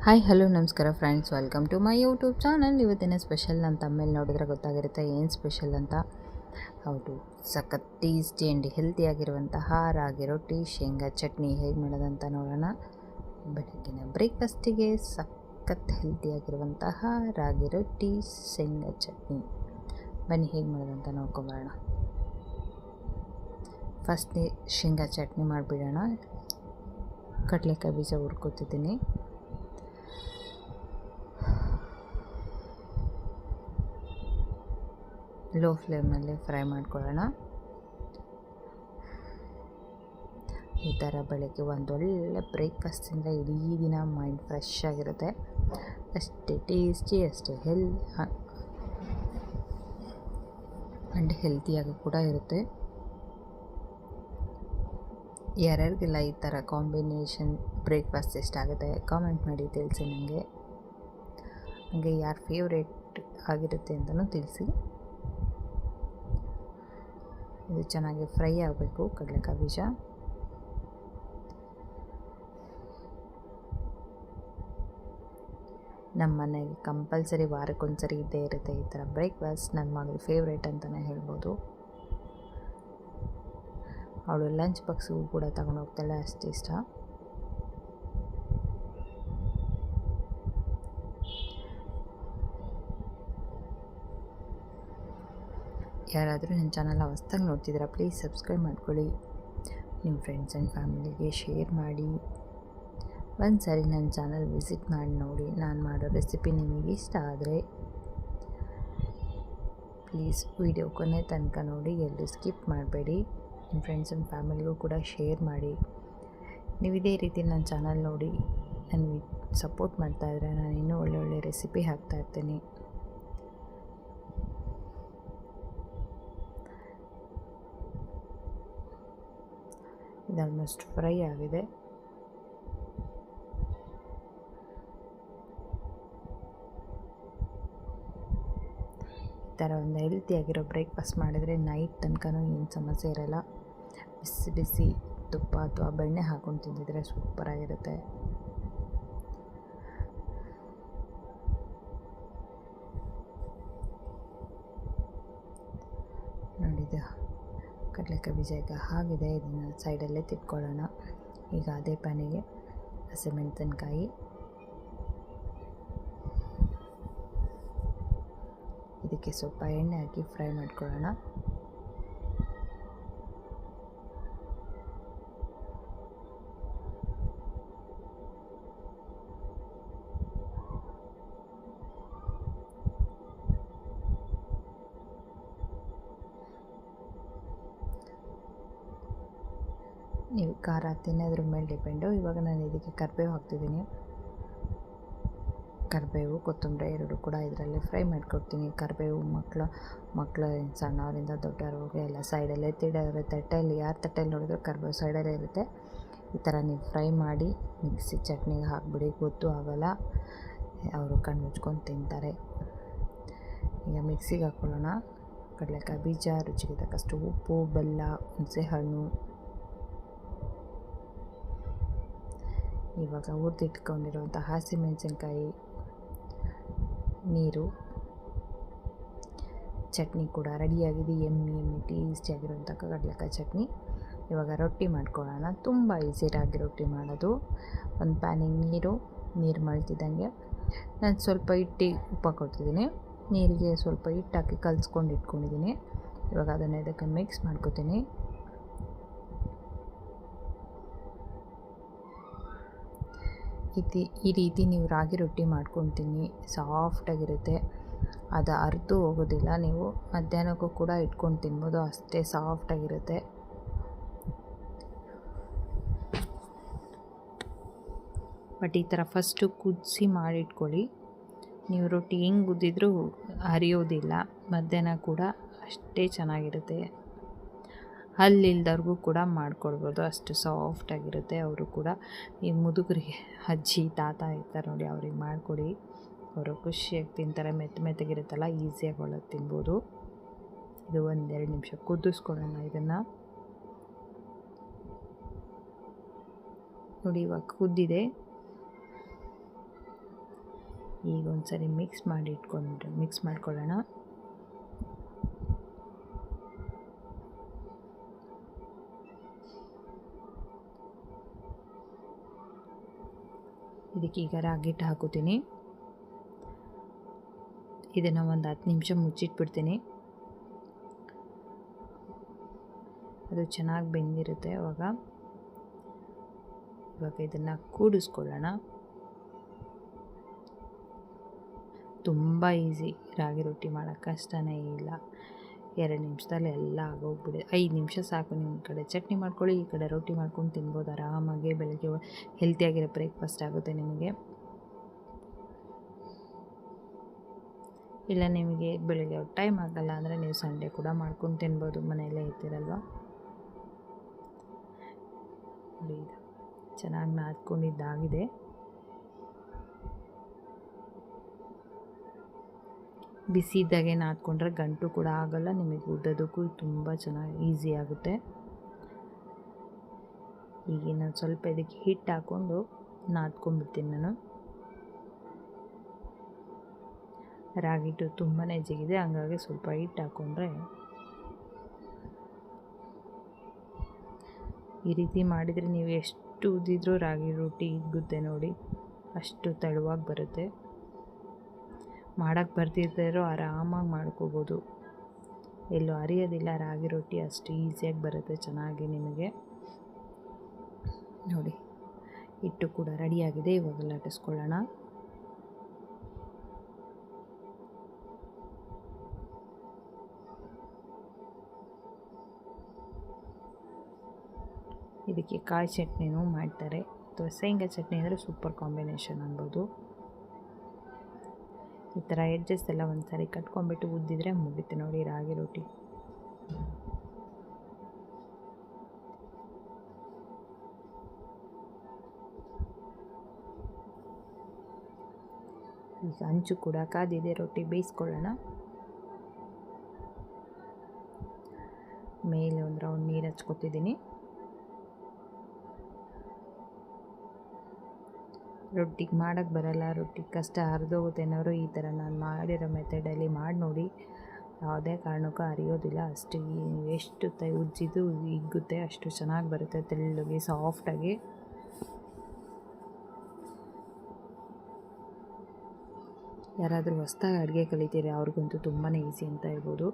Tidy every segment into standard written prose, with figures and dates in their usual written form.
Hi hello ನಮಸ್ಕಾರ friends, welcome to my YouTube channel. ಇವತ್ತಿನ special ನನ್ನ ತಮ್ಮೇಲೆ ನೋಡಿದ್ರೆ ಗೊತ್ತಾಗಿರುತ್ತೆ ಏನು ಸ್ಪೆಷಲ್ ಅಂತ. ಹೌದು, ಸಖತ್ ಟೇಸ್ಟಿ ಆ್ಯಂಡ್ ಹೆಲ್ತಿಯಾಗಿರುವಂತಹ ರಾಗಿ ರೊಟ್ಟಿ ಶೇಂಗಾ ಚಟ್ನಿ ಹೇಗೆ ಮಾಡೋದಂತ ನೋಡೋಣ. ಬೆಳಗ್ಗಿನ ಬ್ರೇಕ್ಫಾಸ್ಟಿಗೆ ಸಖತ್ ಹೆಲ್ತಿಯಾಗಿರುವಂತಹ ರಾಗಿ ರೊಟ್ಟಿ ಶೇಂಗಾ ಚಟ್ನಿ ಬನ್ನಿ ಹೇಗೆ ಮಾಡೋದಂತ ನೋಡ್ಕೊಂಬರೋಣ. ಫಸ್ಟ್ ಶೇಂಗಾ ಚಟ್ನಿ ಮಾಡಿಬಿಡೋಣ. ಕಡಲೆಕಾಯಿ ಬೀಜ ಹುರ್ಕೋತಿದ್ದೀನಿ. ಲೋ ಫ್ಲೇಮ್ನಲ್ಲಿ ಫ್ರೈ ಮಾಡ್ಕೊಳ್ಳೋಣ. ಈ ಥರ ಬೆಳಗ್ಗೆ ಒಂದೊಳ್ಳೆ ಬ್ರೇಕ್ಫಾಸ್ಟಿಂದ ಇಡೀ ದಿನ ಮೈಂಡ್ ಫ್ರೆಶ್ ಆಗಿರುತ್ತೆ. ಅಷ್ಟೇ ಟೇಸ್ಟಿ, ಅಷ್ಟೇ ಆ್ಯಂಡ್ ಹೆಲ್ತಿಯಾಗಿ ಕೂಡ ಇರುತ್ತೆ. ಯಾರ್ಯಾರಿಗೆಲ್ಲ ಈ ಥರ ಕಾಂಬಿನೇಷನ್ ಬ್ರೇಕ್ಫಾಸ್ಟ್ ಇಷ್ಟ ಆಗುತ್ತೆ ಕಾಮೆಂಟ್ ಮಾಡಿ ತಿಳಿಸಿ ನನಗೆ. ಹಾಗೆ ಯಾರು ಫೇವ್ರೇಟ್ ಆಗಿರುತ್ತೆ ಅಂತಲೂ ತಿಳಿಸಿ. ಇದು ಚೆನ್ನಾಗಿ ಫ್ರೈ ಆಗಬೇಕು ಕಡಲೆಕಾಯಿ ಬೀಜ. ನಮ್ಮ ಮನೆಗೆ ಕಂಪಲ್ಸರಿ ವಾರಕ್ಕೊಂದ್ಸರಿ ಇದ್ದೇ ಇರುತ್ತೆ ಈ ಥರ ಬ್ರೇಕ್ಫಾಸ್ಟ್. ನನ್ನ ಮಗಳು ಫೇವ್ರೇಟ್ ಅಂತಲೇ ಹೇಳ್ಬೋದು. ಅವಳು ಲಂಚ್ ಬಾಕ್ಸಿಗೂ ಕೂಡ ತಗೊಂಡು ಹೋಗ್ತಾಳೆ, ಅಷ್ಟು ಇಷ್ಟ. ಯಾರಾದರೂ ನನ್ನ ಚಾನಲ್ ಹೊಸ್ದಾಗಿ ನೋಡ್ತಿದ್ದೀರಾ ಪ್ಲೀಸ್ ಸಬ್ಸ್ಕ್ರೈಬ್ ಮಾಡ್ಕೊಳ್ಳಿ. ನಿಮ್ಮ ಫ್ರೆಂಡ್ಸ್ ಆ್ಯಂಡ್ ಫ್ಯಾಮಿಲಿಗೆ ಶೇರ್ ಮಾಡಿ. ಒಂದು ಸಾರಿ ನನ್ನ ಚಾನಲ್ ವಿಸಿಟ್ ಮಾಡಿ ನೋಡಿ. ನಾನು ಮಾಡೋ ರೆಸಿಪಿ ನಿಮಗೆ ಇಷ್ಟ ಆದರೆ ಪ್ಲೀಸ್ ವಿಡಿಯೋ ಕೊನೆ ತನಕ ನೋಡಿ, ಎಲ್ಲೂ ಸ್ಕಿಪ್ ಮಾಡಬೇಡಿ. ನಿಮ್ಮ ಫ್ರೆಂಡ್ಸ್ ಆ್ಯಂಡ್ ಫ್ಯಾಮಿಲಿಗೂ ಕೂಡ ಶೇರ್ ಮಾಡಿ. ನೀವು ಇದೇ ರೀತಿ ನನ್ನ ಚಾನಲ್ ನೋಡಿ ನನಗೆ ಸಪೋರ್ಟ್ ಮಾಡ್ತಾಯಿದ್ರೆ ನಾನು ಇನ್ನೂ ಒಳ್ಳೊಳ್ಳೆ ರೆಸಿಪಿ ಹಾಕ್ತಾಯಿರ್ತೀನಿ. ಇದು ಆಲ್ಮೋಸ್ಟ್ ಫ್ರೈ ಆಗಿದೆ. ಈ ಥರ ಒಂದು ಹೆಲ್ತಿಯಾಗಿರೋ ಬ್ರೇಕ್ಫಾಸ್ಟ್ ಮಾಡಿದರೆ ನೈಟ್ ತನಕನೂ ಏನು ಸಮಸ್ಯೆ ಇರೋಲ್ಲ. ಬಿಸಿ ಬಿಸಿ ತುಪ್ಪ ಅಥವಾ ಬೆಣ್ಣೆ ಹಾಕ್ಕೊಂಡು ತಿಂದಿದ್ರೆ ಸೂಪರಾಗಿರುತ್ತೆ. ನೋಡಿದ ಕಡಲೆಕಾಯಿ ಬೀಜ ಈಗ ಆಗಿದೆ. ಇದನ್ನು ಸೈಡಲ್ಲೇ ತಿಟ್ಕೊಳ್ಳೋಣ. ಈಗ ಅದೇ ಪ್ಯಾನಿಗೆ ಹಸಿಮೆಣಸಿನ್ಕಾಯಿ, ಇದಕ್ಕೆ ಸ್ವಲ್ಪ ಎಣ್ಣೆ ಹಾಕಿ ಫ್ರೈ ಮಾಡ್ಕೊಳ್ಳೋಣ. ನೀವು ಖಾರ ತಿನ್ನೋದ್ರ ಮೇಲೆ ಡಿಪೆಂಡು. ಇವಾಗ ನಾನು ಇದಕ್ಕೆ ಕರಿಬೇವು ಹಾಕ್ತಿದ್ದೀನಿ. ಕರಿಬೇವು ಕೊತ್ತಂಬರಿ ಎರಡು ಕೂಡ ಇದರಲ್ಲೇ ಫ್ರೈ ಮಾಡ್ಕೊಡ್ತೀನಿ. ಕರಿಬೇವು ಮಕ್ಕಳು ಸಣ್ಣವರಿಂದ ದೊಡ್ಡವ್ರಿಗೆ ಎಲ್ಲ ಸೈಡಲ್ಲೇ ತಿಡೋರು. ತಟ್ಟೆಯಲ್ಲಿ ಯಾರು ತಟ್ಟೆಯಲ್ಲಿ ನೋಡಿದ್ರು ಕರಿಬೇವು ಸೈಡಲ್ಲೇ ಇರುತ್ತೆ. ಈ ಥರ ನೀವು ಫ್ರೈ ಮಾಡಿ ಮಿಕ್ಸಿ ಚಟ್ನಿಗೆ ಹಾಕಿಬಿಡಿ, ಗೊತ್ತು ಆಗೋಲ್ಲ, ಅವರು ಕಣ್ಣು ಮುಚ್ಕೊಂಡು ತಿಂತಾರೆ. ಈಗ ಮಿಕ್ಸಿಗೆ ಹಾಕ್ಕೊಳ್ಳೋಣ. ಕಡಲೆಕಾಯಿ ಬೀಜ, ರುಚಿಗೆ ತಕ್ಕಷ್ಟು ಉಪ್ಪು, ಬೆಲ್ಲ, ಹುಣಸೆಹಣ್ಣು, ಇವಾಗ ಹುರಿದಿಟ್ಕೊಂಡಿರುವಂಥ ಹಸಿಮೆಣಸಿನ್ಕಾಯಿ, ನೀರು, ಚಟ್ನಿ ಕೂಡ ರೆಡಿಯಾಗಿದೆ. ಎಮ್ಮಿ ಟೇಸ್ಟಿಯಾಗಿರುವಂಥ ಕಡಲೆಕಾಯಿ ಚಟ್ನಿ. ಇವಾಗ ರೊಟ್ಟಿ ಮಾಡ್ಕೊಳ್ಳೋಣ. ತುಂಬ ಈಸಿ ರಾಗಿ ರೊಟ್ಟಿ ಮಾಡೋದು. ಒಂದು ಪ್ಯಾನಿಗೆ ನೀರು ಮಳ್ತಿದ್ದಂಗೆ ನಾನು ಸ್ವಲ್ಪ ಉಪ್ಪು ಹಾಕ್ಕೊಳ್ತಿದ್ದೀನಿ. ನೀರಿಗೆ ಸ್ವಲ್ಪ ಹಿಟ್ಟು ಹಾಕಿ ಕಲಿಸ್ಕೊಂಡು ಇಟ್ಕೊಂಡಿದ್ದೀನಿ. ಇವಾಗ ಅದನ್ನು ಇದಕ್ಕೆ ಮಿಕ್ಸ್ ಮಾಡ್ಕೊತೀನಿ. ಈ ರೀತಿ ನೀವು ರಾಗಿ ರೊಟ್ಟಿ ಮಾಡ್ಕೊತೀನಿ, ಸಾಫ್ಟಾಗಿರುತ್ತೆ. ಅದು ಅರ್ದು ಹೋಗೋದಿಲ್ಲ. ನೀವು ಮಧ್ಯಾಹ್ನಕ್ಕೂ ಕೂಡ ಇಟ್ಕೊಂಡು ತಿನ್ಬೋದು, ಅಷ್ಟೇ ಸಾಫ್ಟಾಗಿರುತ್ತೆ. ಬಟ್ ಈ ಥರ ಫಸ್ಟು ಕುದಿಸಿ ಮಾಡಿಟ್ಕೊಳ್ಳಿ. ನೀವು ರೊಟ್ಟಿ ಹೆಂಗೆ ಕುದ್ದಿದ್ರೂ ಹರಿಯೋದಿಲ್ಲ. ಮಧ್ಯಾಹ್ನ ಕೂಡ ಅಷ್ಟೇ ಚೆನ್ನಾಗಿರುತ್ತೆ. ಹಲ್ಲಿಲ್ದವ್ರಿಗೂ ಕೂಡ ಮಾಡ್ಕೊಡ್ಬೋದು, ಅಷ್ಟು ಸಾಫ್ಟಾಗಿರುತ್ತೆ. ಅವರು ಕೂಡ ಈ ಮುದುಕರಿಗೆ, ಅಜ್ಜಿ ತಾತ ಇರ್ತಾರೆ ನೋಡಿ, ಅವ್ರಿಗೆ ಮಾಡಿಕೊಡಿ. ಅವರು ಖುಷಿಯಾಗಿ ತಿಂತಾರೆ. ಮೆತ್ತಗಿರುತ್ತಲ್ಲ, ಈಸಿಯಾಗಿ ಒಳಗೆ ತಿನ್ಬೋದು. ಇದು 1-2 ನಿಮಿಷ ಕುದಿಸ್ಕೊಳ್ಳೋಣ ಇದನ್ನು. ನೋಡಿ ಇವಾಗ ಕುದ್ದಿದೆ. ಈಗ ಒಂದ್ಸರಿ ಮಿಕ್ಸ್ ಮಾಡ್ಕೊಳ್ಳೋಣ. ಇದಕ್ಕೆ ಈಗ ರಾಗಿ ಹಿಟ್ಟು ಹಾಕೋತೀನಿ. ಇದನ್ನು ಒಂದು 10 ನಿಮಿಷ ಮುಚ್ಚಿಟ್ಬಿಡ್ತೀನಿ. ಅದು ಚೆನ್ನಾಗಿ ಬೆಂದಿರುತ್ತೆ. ಇವಾಗ ಇದನ್ನು ಕೂಡಿಸ್ಕೊಳ್ಳೋಣ. ತುಂಬ ಈಸಿ, ರಾಗಿ ರೊಟ್ಟಿ ಮಾಡೋಕ್ಕೆ ಕಷ್ಟನೇ ಇಲ್ಲ. 2 ನಿಮಿಷದಲ್ಲಿ ಎಲ್ಲ ಆಗೋಗ್ಬಿಡಿ. 5 ನಿಮಿಷ ಸಾಕು. ನಿಮ್ಮ ಕಡೆ ಚಟ್ನಿ ಮಾಡ್ಕೊಳ್ಳಿ, ಈ ಕಡೆ ರೊಟ್ಟಿ ಮಾಡ್ಕೊಂಡು ತಿನ್ಬೋದು ಆರಾಮಾಗಿ. ಬೆಳಗ್ಗೆ ಹೆಲ್ತಿಯಾಗಿರೋ ಬ್ರೇಕ್ಫಾಸ್ಟ್ ಆಗುತ್ತೆ ನಿಮಗೆ. ಇಲ್ಲ ನಿಮಗೆ ಬೆಳಗ್ಗೆ ಟೈಮ್ ಆಗಲ್ಲ ಅಂದರೆ ನೀವು ಸಂಡೇ ಕೂಡ ಮಾಡ್ಕೊಂಡು ತಿನ್ಬೋದು, ಮನೆಯಲ್ಲೇ ಇರ್ತೀರಲ್ವ. ನೋಡಿ, ಇದು ಚೆನ್ನಾಗಿ ನಾದ್ಕೊಂಡಿದ್ದಾಗಿದೆ. ಬಿಸಿ ಇದ್ದಾಗೆ ನಾದ್ಕೊಂಡ್ರೆ ಗಂಟು ಕೂಡ ಆಗಲ್ಲ, ನಿಮಗೆ ಉದ್ದೋದಕ್ಕೂ ತುಂಬ ಚೆನ್ನಾಗಿ ಈಸಿ ಆಗುತ್ತೆ. ಈಗ ನಾನು ಸ್ವಲ್ಪ ಇದಕ್ಕೆ ಹಿಟ್ಟು ಹಾಕ್ಕೊಂಡು ನಾದ್ಕೊಂಡ್ಬಿಡ್ತೀನಿ ನಾನು. ರಾಗಿ ಹಿಟ್ಟು ತುಂಬಾ ಜಿಗಿದೆ, ಹಂಗಾಗಿ ಸ್ವಲ್ಪ ಹಿಟ್ಟು ಹಾಕ್ಕೊಂಡ್ರೆ ಈ ರೀತಿ ಮಾಡಿದರೆ ನೀವು ಎಷ್ಟು ಉದ್ದಿದ್ರೂ ರಾಗಿ ರೊಟ್ಟಿ ಹಿಗ್ಗುತ್ತೆ ನೋಡಿ, ಅಷ್ಟು ತೆಳುವಾಗಿ ಬರುತ್ತೆ. ಮಾಡೋಕ್ಕೆ ಬರ್ತಿರ್ತಾರೋ ಆರಾಮಾಗಿ ಮಾಡ್ಕೋಬೋದು, ಎಲ್ಲೂ ಅರಿಯೋದಿಲ್ಲ. ರಾಗಿ ರೊಟ್ಟಿ ಅಷ್ಟು ಈಸಿಯಾಗಿ ಬರುತ್ತೆ ಚೆನ್ನಾಗಿ ನಿಮಗೆ. ನೋಡಿ, ಹಿಟ್ಟು ಕೂಡ ರೆಡಿಯಾಗಿದೆ. ಇವಾಗ ಲಟ್ಟಿಸ್ಕೊಳ್ಳೋಣ. ಇದಕ್ಕೆ ಕಾಯಿ ಚಟ್ನಿನೂ ಮಾಡ್ತಾರೆ, ಅಥವಾ ಶೇಂಗಾ ಚಟ್ನಿ ಅಂದರೆ ಸೂಪರ್ ಕಾಂಬಿನೇಷನ್ ಅನ್ಬೋದು. ಈ ಥರ ಎಡ್ಜಸ್ ಎಲ್ಲ ಒಂದು ಸಾರಿ ಕಟ್ಕೊಂಡ್ಬಿಟ್ಟು ಉದ್ದಿದ್ರೆ ಮುಗಿತು ನೋಡಿ ರಾಗಿ ರೊಟ್ಟಿ. ಈಗ ಹಂಚು ಕೂಡ ಕಾದಿದೆ, ರೊಟ್ಟಿ ಬೇಯಿಸ್ಕೊಳ್ಳೋಣ. ಮೇಲೆ ಒಂದು ರೌಂಡ್ ನೀರು ಹಚ್ಕೊತಿದ್ದೀನಿ. ರೊಟ್ಟಿಗೆ ಮಾಡೋಕ್ಕೆ ಬರಲ್ಲ, ರೊಟ್ಟಿ ಕಷ್ಟ ಹರಿದೋಗುತ್ತೆ ಅನ್ನೋರು ಈ ಥರ ನಾನು ಮಾಡಿರೋ ಮೆಥಡಲ್ಲಿ ಮಾಡಿ ನೋಡಿ, ಯಾವುದೇ ಕಾರಣಕ್ಕೂ ಹರಿಯೋದಿಲ್ಲ. ಅಷ್ಟು ಎಷ್ಟು ಉಜ್ಜಿದು ಹಿಗ್ಗುತ್ತೆ, ಅಷ್ಟು ಚೆನ್ನಾಗಿ ಬರುತ್ತೆ, ತೆಳ್ಳಗೆ ಸಾಫ್ಟಾಗಿ. ಯಾರಾದರೂ ಹೊಸ್ದಾಗಿ ಅಡುಗೆ ಕಲಿತೀರಿ ಅವ್ರಿಗಂತೂ ತುಂಬಾ ಈಸಿ ಅಂತ ಹೇಳ್ಬೋದು.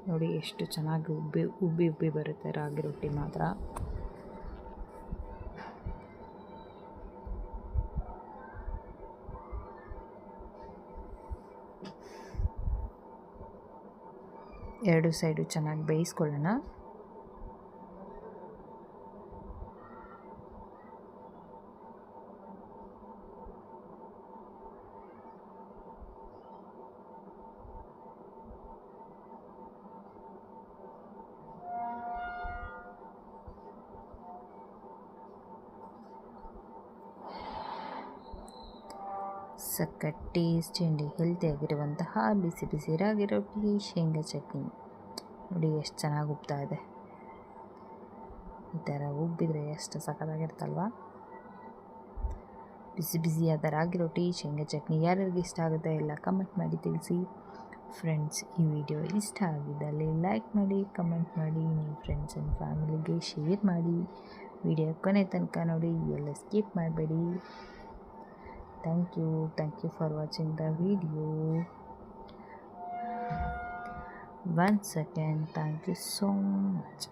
ನೋಡಿ ಎಷ್ಟು ಚೆನ್ನಾಗಿ ಉಬ್ಬಿ ಬರುತ್ತೆ ರಾಗಿ ರೊಟ್ಟಿ ಮಾತ್ರ. ಎರಡು ಸೈಡು ಚೆನ್ನಾಗಿ ಬೇಯಿಸ್ಕೊಳ್ಳೋಣ. ಸಖತ್ ಟೇಸ್ಟಿ ಆ್ಯಂಡ್ ಹೆಲ್ತಿಯಾಗಿರುವಂತಹ ಬಿಸಿ ಬಿಸಿ ರಾಗಿ ರೊಟ್ಟಿ ಶೇಂಗಾ ಚಟ್ನಿ ನೋಡಿ ಎಷ್ಟು ಚೆನ್ನಾಗಿ ಉಬ್ತಾ ಇದೆ. ಈ ಥರ ಉಬ್ಬಿದ್ರೆ ಎಷ್ಟು ಸಖತ್ತಾಗಿರ್ತಲ್ವ. ಬಿಸಿ ಬಿಸಿಯಾದ ರಾಗಿ ರೊಟ್ಟಿ ಶೇಂಗಾ ಚಟ್ನಿ ಯಾರ್ಯಾರಿಗೆ ಇಷ್ಟ ಆಗುತ್ತೆ ಎಲ್ಲ ಕಮೆಂಟ್ ಮಾಡಿ ತಿಳಿಸಿ. ಫ್ರೆಂಡ್ಸ್, ಈ ವಿಡಿಯೋ ಇಷ್ಟ ಆಗಿದ್ದಲ್ಲಿ ಲೈಕ್ ಮಾಡಿ, ಕಮೆಂಟ್ ಮಾಡಿ, ನಿಮ್ಮ ಫ್ರೆಂಡ್ಸ್ ಆ್ಯಂಡ್ ಫ್ಯಾಮಿಲಿಗೆ ಶೇರ್ ಮಾಡಿ. ವಿಡಿಯೋ ಕೊನೆ ತನಕ ನೋಡಿ, ಎಲ್ಲ ಸ್ಕಿಪ್ ಮಾಡಬೇಡಿ. Thank you for watching the video. Once again, thank you so much.